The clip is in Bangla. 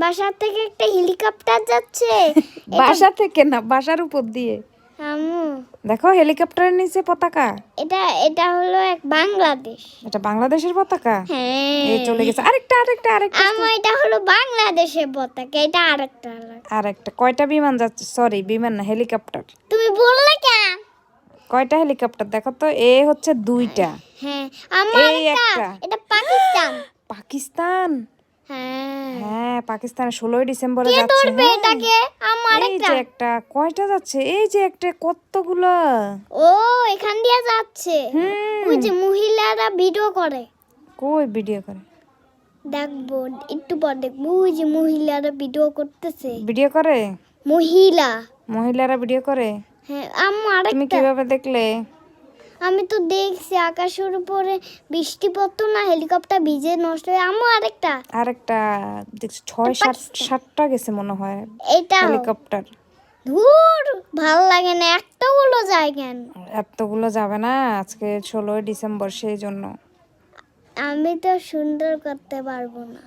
বাসা থেকে একটা হেলিকপ্টার যাচ্ছে। বাসা থেকে না, বাসার উপর দিয়ে। আম্মু, দেখো হেলিকপ্টারের নিচে পতাকা। এটা এটা হলো এক বাংলাদেশ। এটা বাংলাদেশের পতাকা। হ্যাঁ, এই চলে গেছে আরেকটা। আম্মু, এটা হলো বাংলাদেশের পতাকা, এটা আরেকটা আলাদা। আরেকটা। কয়টা বিমান যাচ্ছে? সরি, বিমান না, হেলিকপ্টার। তুমি বললে কেন? কয়টা হেলিকপ্টার দেখো তো? এ হচ্ছে 2টা। হ্যাঁ, আম্মু, এই আরেকটা, একটা। এটা পাকিস্তান। পাকিস্তান। হ্যাঁ, হ্যাঁ, পাকিস্তান 16ই ডিসেম্বরে কে যাচ্ছে। ধরবে হ্যাঁ, এটাকে? আম্মু, এই আরেকটা। যে একটা। কয়টা যাচ্ছে? এই যে একটা, কতগুলো। ও, এখান দিয়ে যাচ্ছে। ওই যে মহিলারা ভিডিও করে। কই ভিডিও করে? দেখবো একটু পর, দেখবো ওই যে মহিলারা ভিডিও করতেছে। ভিডিও করে? মহিলারা ভিডিও করে? হ্যাঁ, আম্মু, তুমি আরেকটা। কিভাবে দেখলে? আমি তো দেখছি আকাশের উপরে বৃষ্টি পড়তো না, হেলিকপ্টার ভিজে নষ্ট হয়ে। আম্মু, আরেকটা দেখছি, 6-7টা গেছে মনে হয় এটা হেলিকপ্টার। ধুর, ভাল লাগে না, একটা হলো যায় কেন? এতগুলো যাবে না, আজকে 16ই ডিসেম্বর, সেই জন্য। আমি তো সুন্দর করতে পারবো না।